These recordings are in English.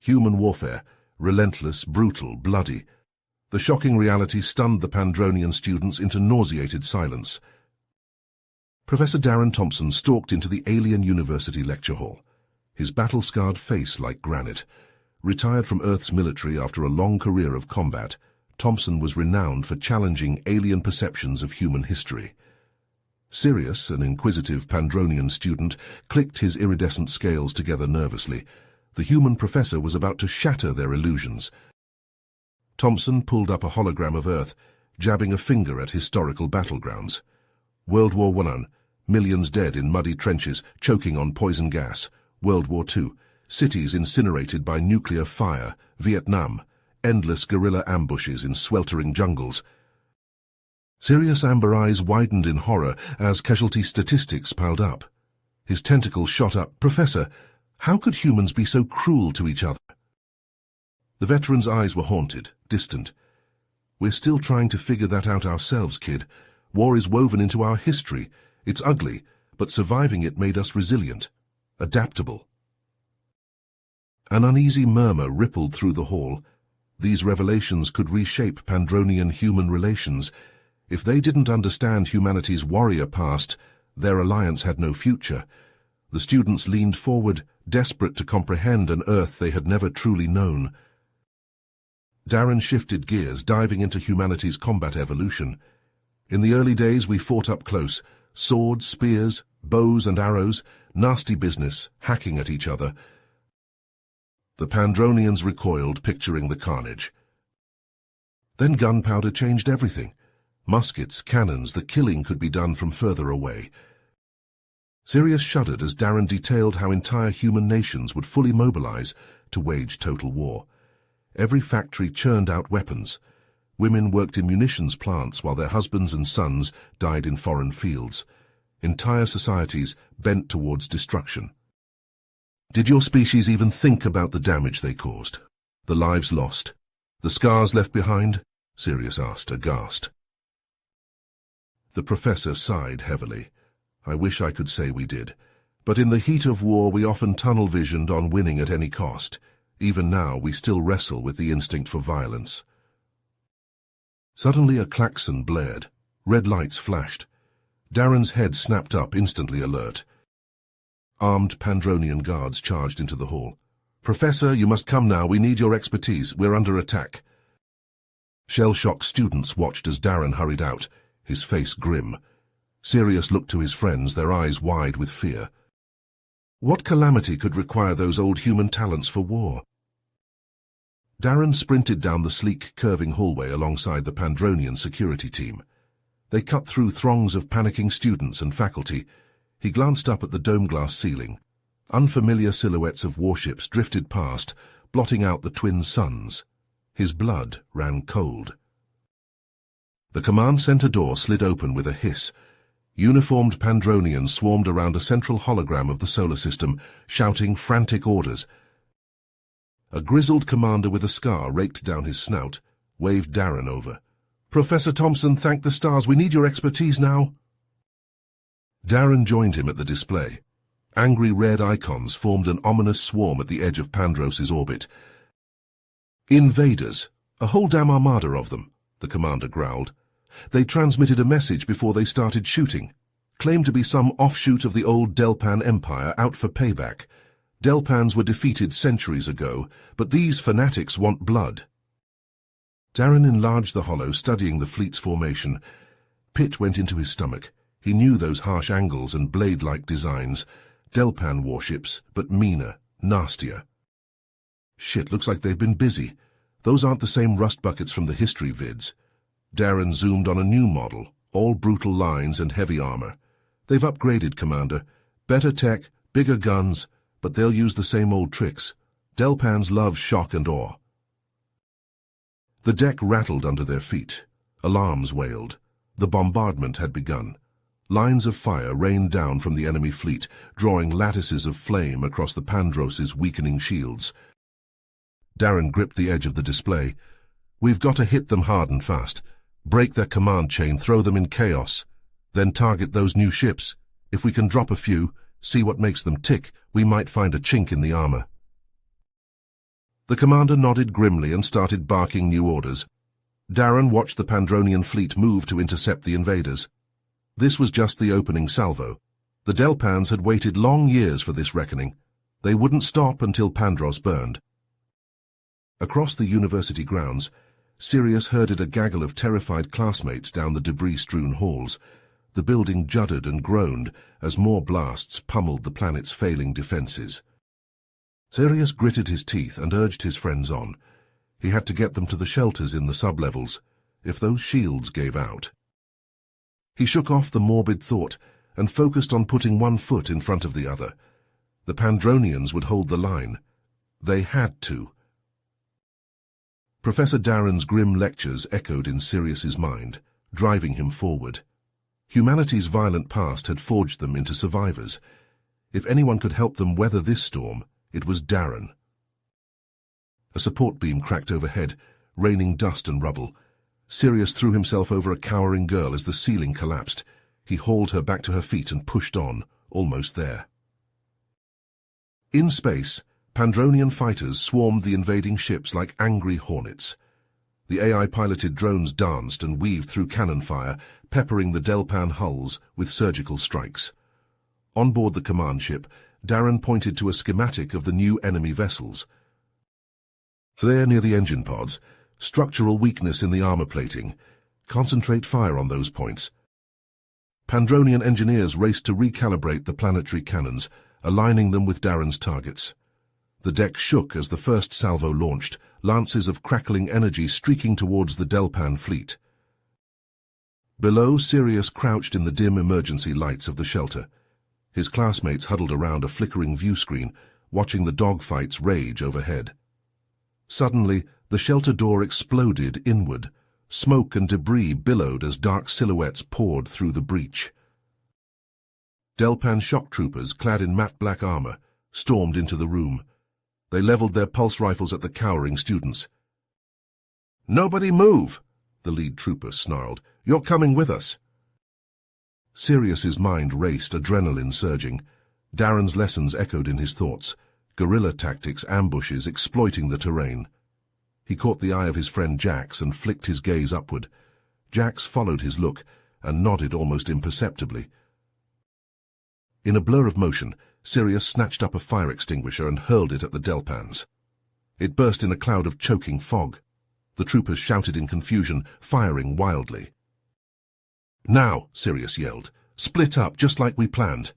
Human warfare, relentless, brutal, bloody. The shocking reality stunned the Pandronian students into nauseated silence. Professor Darren Thompson stalked into the alien university lecture hall, his battle-scarred face like granite. Retired from Earth's military after a long career of combat, Thompson was renowned for challenging alien perceptions of human history. Sirius, an inquisitive Pandronian student, clicked his iridescent scales together nervously. The human professor was about to shatter their illusions. Thompson pulled up a hologram of Earth, jabbing a finger at historical battlegrounds. World War I, millions dead in muddy trenches, choking on poison gas. World War II, cities incinerated by nuclear fire. Vietnam, endless guerrilla ambushes in sweltering jungles. Sirius' amber eyes widened in horror as casualty statistics piled up. His tentacles shot up. "Professor, how could humans be so cruel to each other?" The veteran's eyes were haunted, distant. "We're still trying to figure that out ourselves, kid. War is woven into our history. It's ugly, but surviving it made us resilient, adaptable." An uneasy murmur rippled through the hall. These revelations could reshape Pandronian human relations. If they didn't understand humanity's warrior past, their alliance had no future. The students leaned forward, desperate to comprehend an Earth they had never truly known. Darren shifted gears, diving into humanity's combat evolution. "In the early days we fought up close. Swords, spears, bows and arrows, nasty business, hacking at each other." The Pandronians recoiled, picturing the carnage. Then gunpowder changed everything. Muskets, cannons, the killing could be done from further away. Sirius shuddered as Darren detailed how entire human nations would fully mobilize to wage total war. Every factory churned out weapons. Women worked in munitions plants while their husbands and sons died in foreign fields. Entire societies bent towards destruction. "Did your species even think about the damage they caused? The lives lost? The scars left behind?" Sirius asked, aghast. The professor sighed heavily. "I wish I could say we did. But in the heat of war we often tunnel-visioned on winning at any cost. Even now we still wrestle with the instinct for violence." Suddenly a klaxon blared. Red lights flashed. Darren's head snapped up, instantly alert. Armed Pandronian guards charged into the hall. "Professor, you must come now. We need your expertise. We're under attack." Shell-shocked students watched as Darren hurried out, his face grim. Sirius looked to his friends, their eyes wide with fear. What calamity could require those old human talents for war? Darren sprinted down the sleek, curving hallway alongside the Pandronian security team. They cut through throngs of panicking students and faculty. He glanced up at the dome-glass ceiling. Unfamiliar silhouettes of warships drifted past, blotting out the twin suns. His blood ran cold. The command center door slid open with a hiss. Uniformed Pandronians swarmed around a central hologram of the solar system, shouting frantic orders. A grizzled commander with a scar raked down his snout, waved Darren over. "Professor Thompson, thank the stars. We need your expertise now." Darren joined him at the display. Angry red icons formed an ominous swarm at the edge of Pandros' orbit. "Invaders. A whole damn armada of them," the commander growled. "They transmitted a message before they started shooting. Claimed to be some offshoot of the old Delpan Empire out for payback. Delpans were defeated centuries ago, but these fanatics want blood." Darren enlarged the holo, studying the fleet's formation. Pit went into his stomach. He knew those harsh angles and blade-like designs. Delpan warships, but meaner, nastier. Shit, looks like they've been busy. Those aren't the same rust buckets from the history vids. Darren zoomed on a new model, all brutal lines and heavy armor. "They've upgraded, Commander. Better tech, bigger guns, but they'll use the same old tricks. Delpans love shock and awe." The deck rattled under their feet. Alarms wailed. The bombardment had begun. Lines of fire rained down from the enemy fleet, drawing lattices of flame across the Pandros' weakening shields. Darren gripped the edge of the display. "We've got to hit them hard and fast. Break their command chain, throw them in chaos. Then target those new ships. If we can drop a few, see what makes them tick, we might find a chink in the armor." The commander nodded grimly and started barking new orders. Darren watched the Pandronian fleet move to intercept the invaders. This was just the opening salvo. The Delpans had waited long years for this reckoning. They wouldn't stop until Pandros burned. Across the university grounds, Sirius herded a gaggle of terrified classmates down the debris-strewn halls. The building juddered and groaned as more blasts pummeled the planet's failing defenses. Sirius gritted his teeth and urged his friends on. He had to get them to the shelters in the sublevels, if those shields gave out. He shook off the morbid thought and focused on putting one foot in front of the other. The Pandronians would hold the line. They had to. Professor Darren's grim lectures echoed in Sirius's mind, driving him forward. Humanity's violent past had forged them into survivors. If anyone could help them weather this storm, it was Darren. A support beam cracked overhead, raining dust and rubble. Sirius threw himself over a cowering girl as the ceiling collapsed. He hauled her back to her feet and pushed on, almost there. In space, Pandronian fighters swarmed the invading ships like angry hornets. The AI-piloted drones danced and weaved through cannon fire, peppering the Delpan hulls with surgical strikes. On board the command ship, Darren pointed to a schematic of the new enemy vessels. There, near the engine pods, structural weakness in the armor plating. Concentrate fire on those points. Pandronian engineers raced to recalibrate the planetary cannons, aligning them with Darren's targets. The deck shook as the first salvo launched, lances of crackling energy streaking towards the Delpan fleet. Below, Sirius crouched in the dim emergency lights of the shelter. His classmates huddled around a flickering view screen, watching the dogfights rage overhead. Suddenly, the shelter door exploded inward. Smoke and debris billowed as dark silhouettes poured through the breach. Delpan shock troopers, clad in matte black armor, stormed into the room. They leveled their pulse rifles at the cowering students. "Nobody move!" the lead trooper snarled. "You're coming with us." Sirius's mind raced, adrenaline surging. Darren's lessons echoed in his thoughts. Guerrilla tactics, ambushes, exploiting the terrain. He caught the eye of his friend Jax and flicked his gaze upward. Jax followed his look and nodded almost imperceptibly. In a blur of motion, Sirius snatched up a fire extinguisher and hurled it at the Delpans. It burst in a cloud of choking fog. The troopers shouted in confusion, firing wildly. "Now," Sirius yelled. "Split up, just like we planned."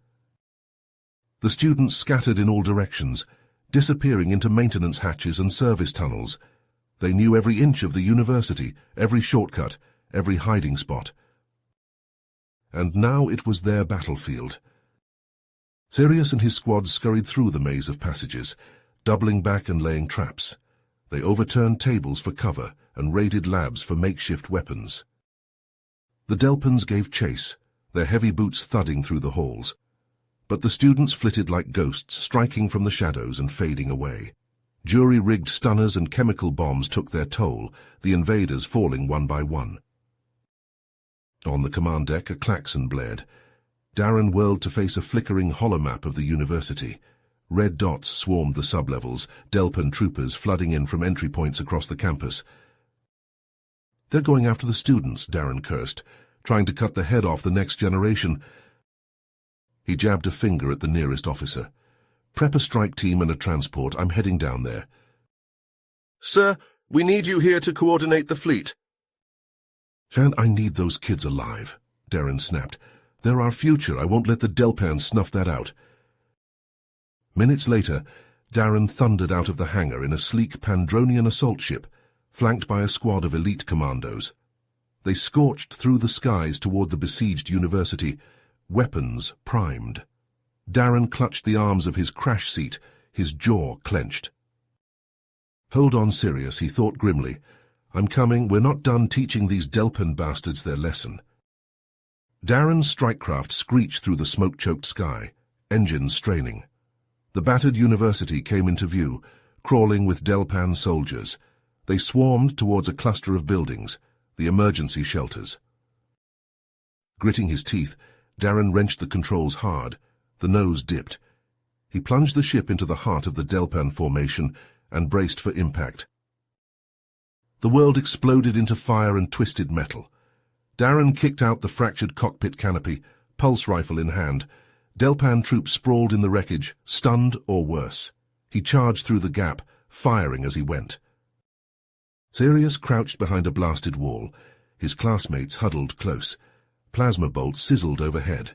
The students scattered in all directions, disappearing into maintenance hatches and service tunnels. They knew every inch of the university, every shortcut, every hiding spot. And now it was their battlefield. Sirius and his squad scurried through the maze of passages, doubling back and laying traps. They overturned tables for cover and raided labs for makeshift weapons. The Delpans gave chase, their heavy boots thudding through the halls. But the students flitted like ghosts, striking from the shadows and fading away. Jury-rigged stunners and chemical bombs took their toll, the invaders falling one by one. On the command deck, a klaxon blared. Darren whirled to face a flickering holomap of the university. Red dots swarmed the sublevels, Delpan troopers flooding in from entry points across the campus. "They're going after the students," Darren cursed, "trying to cut the head off the next generation." He jabbed a finger at the nearest officer. "Prep a strike team and a transport. I'm heading down there." "Sir, we need you here to coordinate the fleet." "And I need those kids alive," Darren snapped. "They're our future. I won't let the Delpans snuff that out." Minutes later, Darren thundered out of the hangar in a sleek Pandronian assault ship, flanked by a squad of elite commandos. They scorched through the skies toward the besieged university, weapons primed. Darren clutched the arms of his crash seat, his jaw clenched. "Hold on, Sirius," he thought grimly. "I'm coming. We're not done teaching these Delpan bastards their lesson." Darren's strikecraft screeched through the smoke-choked sky, engines straining. The battered university came into view, crawling with Delpan soldiers. They swarmed towards a cluster of buildings, the emergency shelters. Gritting his teeth, Darren wrenched the controls hard. The nose dipped. He plunged the ship into the heart of the Delpan formation and braced for impact. The world exploded into fire and twisted metal. Darren kicked out the fractured cockpit canopy, pulse rifle in hand. Delpan troops sprawled in the wreckage, stunned or worse. He charged through the gap, firing as he went. Sirius crouched behind a blasted wall. His classmates huddled close. Plasma bolts sizzled overhead.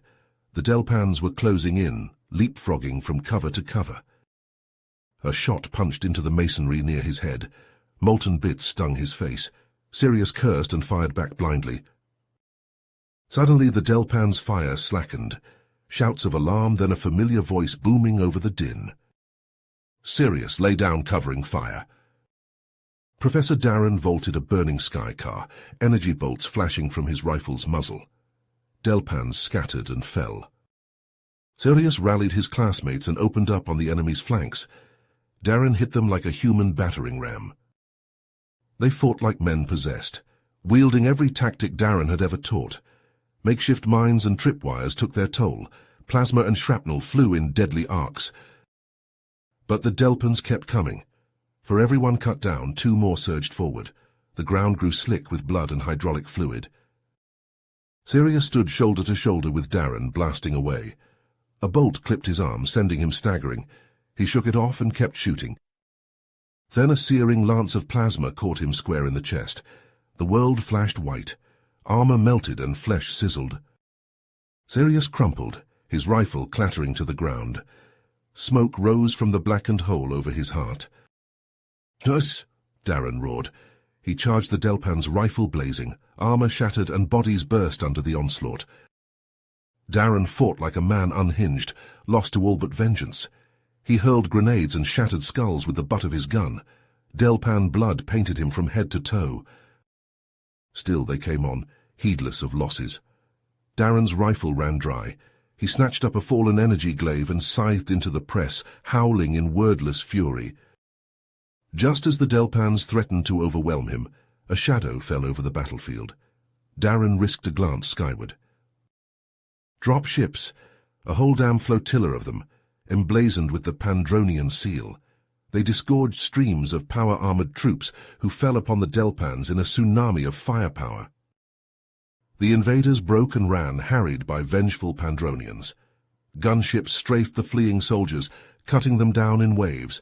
The Delpans were closing in, leapfrogging from cover to cover. A shot punched into the masonry near his head. Molten bits stung his face. Sirius cursed and fired back blindly. Suddenly the Delpan's fire slackened. Shouts of alarm, then a familiar voice booming over the din. Sirius, lay down covering fire. Professor Darren vaulted a burning sky car, energy bolts flashing from his rifle's muzzle. Delpans scattered and fell. Sirius rallied his classmates and opened up on the enemy's flanks. Darren hit them like a human battering ram. They fought like men possessed, wielding every tactic Darren had ever taught. Makeshift mines and tripwires took their toll. Plasma and shrapnel flew in deadly arcs. But the Delpans kept coming. For every one cut down, 2 more surged forward. The ground grew slick with blood and hydraulic fluid. Sirius stood shoulder to shoulder with Darren, blasting away. A bolt clipped his arm, sending him staggering. He shook it off and kept shooting. Then a searing lance of plasma caught him square in the chest. The world flashed white. Armor melted and flesh sizzled. Sirius crumpled, his rifle clattering to the ground. Smoke rose from the blackened hole over his heart. "Nurse!" Darren roared. He charged the Delpan's rifle blazing. Armor shattered and bodies burst under the onslaught. Darren fought like a man unhinged, lost to all but vengeance. He hurled grenades and shattered skulls with the butt of his gun. Delpan blood painted him from head to toe. Still they came on, heedless of losses. Darren's rifle ran dry. He snatched up a fallen energy glaive and scythed into the press, howling in wordless fury. Just as the Delpans threatened to overwhelm him, a shadow fell over the battlefield. Darren risked a glance skyward. Drop ships, a whole damn flotilla of them, emblazoned with the Pandronian seal. They disgorged streams of power-armored troops who fell upon the Delpans in a tsunami of firepower. The invaders broke and ran, harried by vengeful Pandronians. Gunships strafed the fleeing soldiers, cutting them down in waves.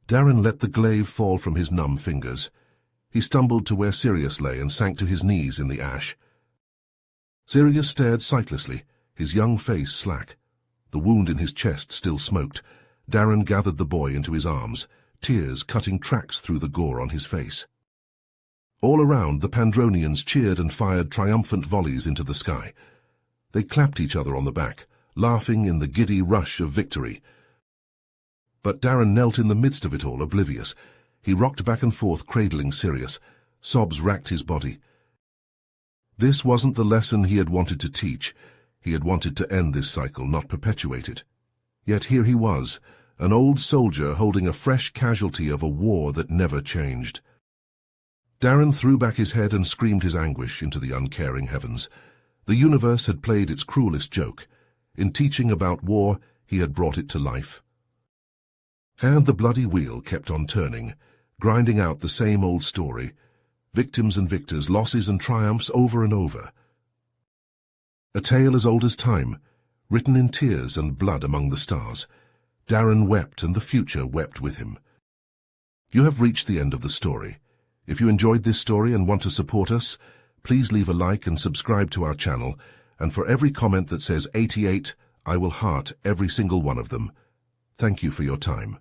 Darren let the glaive fall from his numb fingers. He stumbled to where Sirius lay and sank to his knees in the ash. Sirius stared sightlessly, his young face slack. The wound in his chest still smoked. Darren gathered the boy into his arms, tears cutting tracks through the gore on his face. All around, the Pandronians cheered and fired triumphant volleys into the sky. They clapped each other on the back, laughing in the giddy rush of victory. But Darren knelt in the midst of it all, oblivious. He rocked back and forth, cradling Sirius. Sobs racked his body. This wasn't the lesson he had wanted to teach. He had wanted to end this cycle, not perpetuate it. Yet here he was, an old soldier holding a fresh casualty of a war that never changed. Darren threw back his head and screamed his anguish into the uncaring heavens. The universe had played its cruelest joke. In teaching about war, he had brought it to life. And the bloody wheel kept on turning, grinding out the same old story. Victims and victors, losses and triumphs over and over. A tale as old as time, written in tears and blood among the stars. Darren wept and the future wept with him. You have reached the end of the story. If you enjoyed this story and want to support us, please leave a like and subscribe to our channel, and for every comment that says 88, I will heart every single one of them. Thank you for your time.